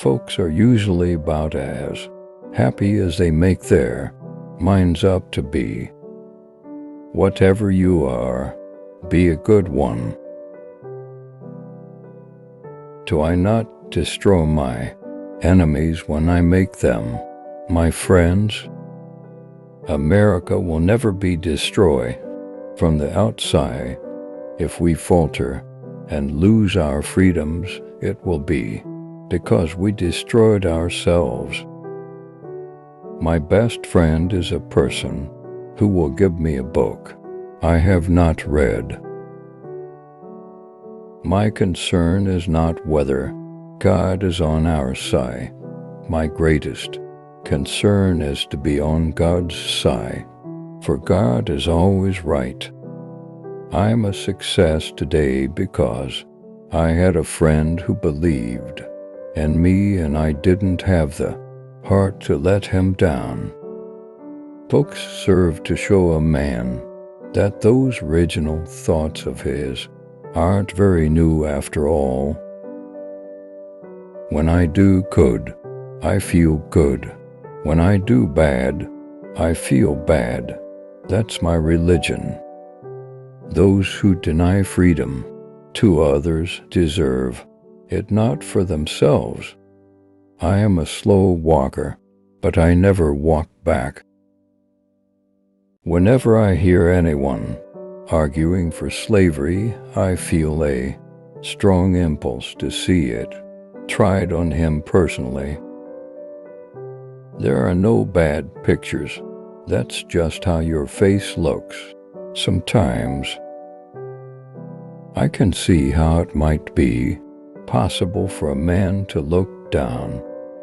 Folks are usually about as happy as they make their minds up to be. Whatever you are, be a good one. Do I not destroy my enemies when I make them my friends? America will never be destroyed from the outside. If we falter and lose our freedoms, it will be because we destroyed ourselves. My best friend is a person who will give me a book I have not read. My concern is not whether God is on our side. My greatest concern is to be on God's side, for God is always right. I am a success today because I had a friend who believed in me and I didn't have the heart to let him down. Books serve to show a man that those original thoughts of his aren't very new after all. When I do good, I feel good. When I do bad, I feel bad. That's my religion. Those who deny freedom to others deserve it not for themselves. I am a slow walker, but I never walk back. Whenever I hear anyone arguing for slavery, I feel a strong impulse to see it tried on him personally. There are no bad pictures. That's just how your face looks. Sometimes I can see how it might be possible for a man to look down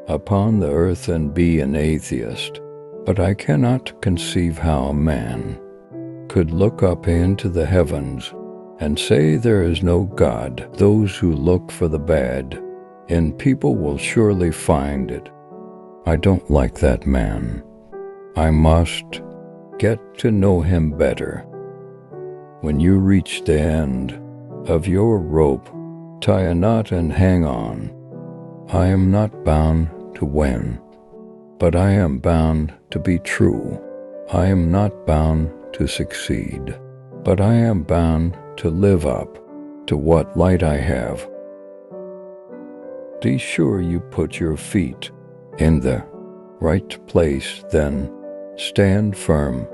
upon the earth and be an atheist, but I cannot conceive how a man could look up into the heavens and say there is no God. Those who look for the bad in people will surely find it. I don't like that man. I must get to know him better. When you reach the end of your rope, tie a knot and hang on. I am not bound to win, but I am bound to be true. I am not bound to succeed, but I am bound to live up to what light I have. Be sure you put your feet in the right place, then stand firm.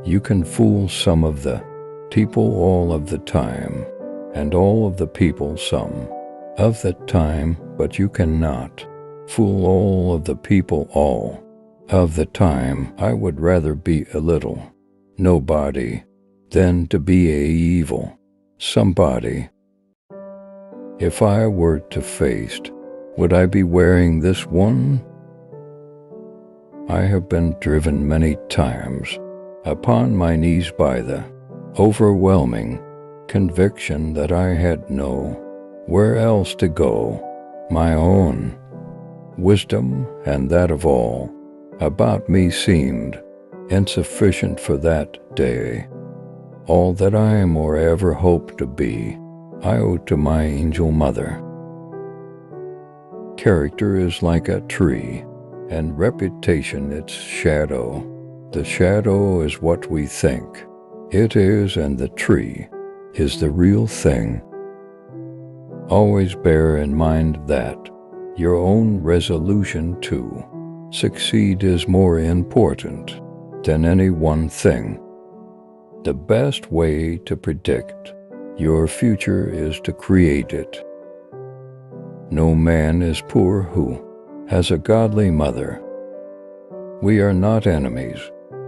You can fool some of the people all of the time, and all of the people some of the time, but you cannot fool all of the people all of the time. I would rather be a little nobody than to be a evil somebody. If I were to face, would I be wearing this one? I have been driven many times upon my knees by the overwhelming conviction that I had nowhere else to go. My own wisdom and that of all about me seemed insufficient for that day. All that I am or ever hope to be, I owe to my angel mother. Character is like a tree, and reputation its shadow. The shadow is what we think it is, and the tree is the real thing. Always bear in mind that your own resolution to succeed is more important than any one thing. The best way to predict your future is to create it. No man is poor who has a godly mother. We are not enemies,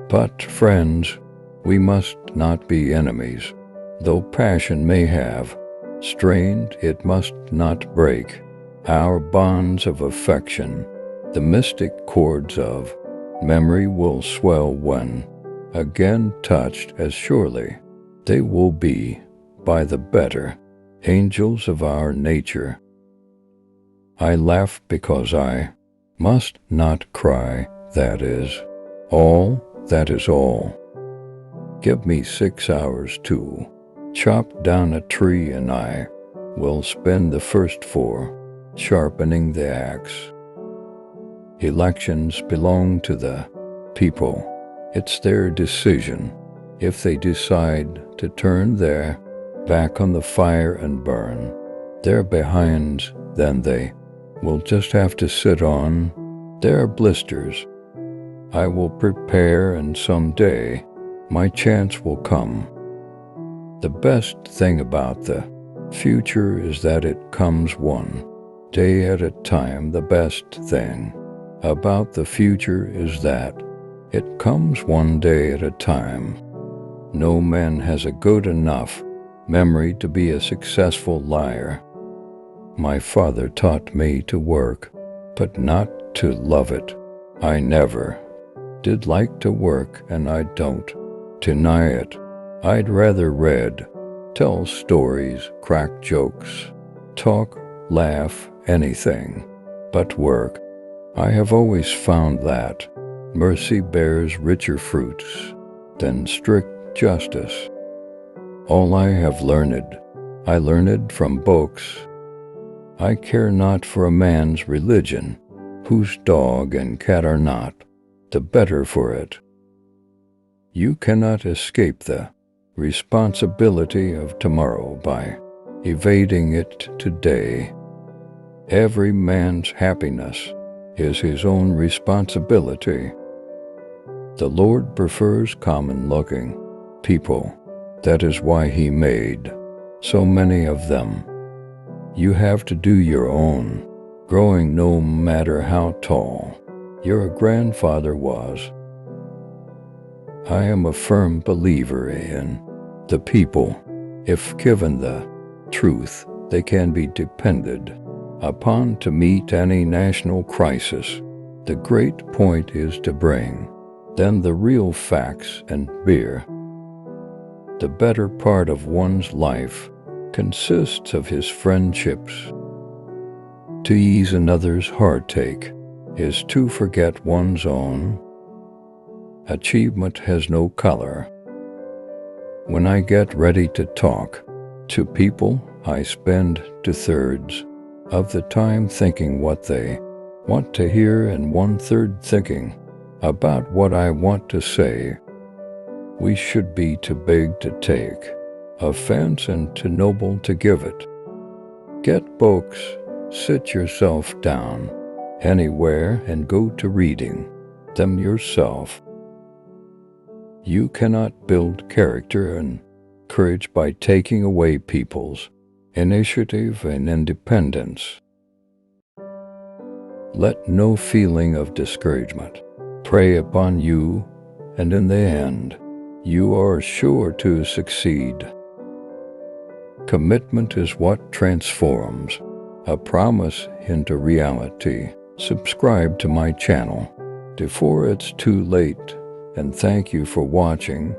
but friends. We must not be enemies. Though passion may have strained, it must not break our bonds of affection. The mystic chords of memory will swell when again touched, as surely they will be by the better angels of our nature. I laugh because I must not cry. That is all. That is all. Give me 6 hours to chop down a tree, and I will spend the first 4 sharpening the axe. Elections belong to the people. It's their decision. If they decide to turn their back on the fire and burn their behinds, then they will just have to sit on their blisters. I will prepare, and someday my chance will come. The best thing about the future is that it comes one day at a time. The best thing about the future is that it comes one day at a time. No man has a good enough memory to be a successful liar. My father taught me to work, but not to love it. I never did like to work, and I don't deny it. I'd rather read, tell stories, crack jokes, talk, laugh, anything but work. I have always found that mercy bears richer fruits than strict justice. All I have learned, I learned from books. I care not for a man's religion, whose dog and cat are not the better for it. You cannot escape the responsibility of tomorrow by evading it today. Every man's happiness is his own responsibility. The Lord prefers common-looking people. That is why He made so many of them. You have to do your own growing, no matter how tall your grandfather was. I am a firm believer in the people. If given the truth, they can be depended upon to meet any national crisis. The great point is to bring them the real facts and beer. The better part of one's life consists of his friendships. To ease another's heartache is to forget one's own. Achievement has no color. When I get ready to talk to people, I spend 2/3 of the time thinking what they want to hear and 1/3 thinking about what I want to say. We should be too big to take offense and too noble to give it. Get books, sit yourself down anywhere and go to reading them yourself. You cannot build character and courage by taking away people's initiative and independence. Let no feeling of discouragement prey upon you, and in the end, you are sure to succeed. Commitment is what transforms a promise into reality. Subscribe to my channel before it's too late, and thank you for watching.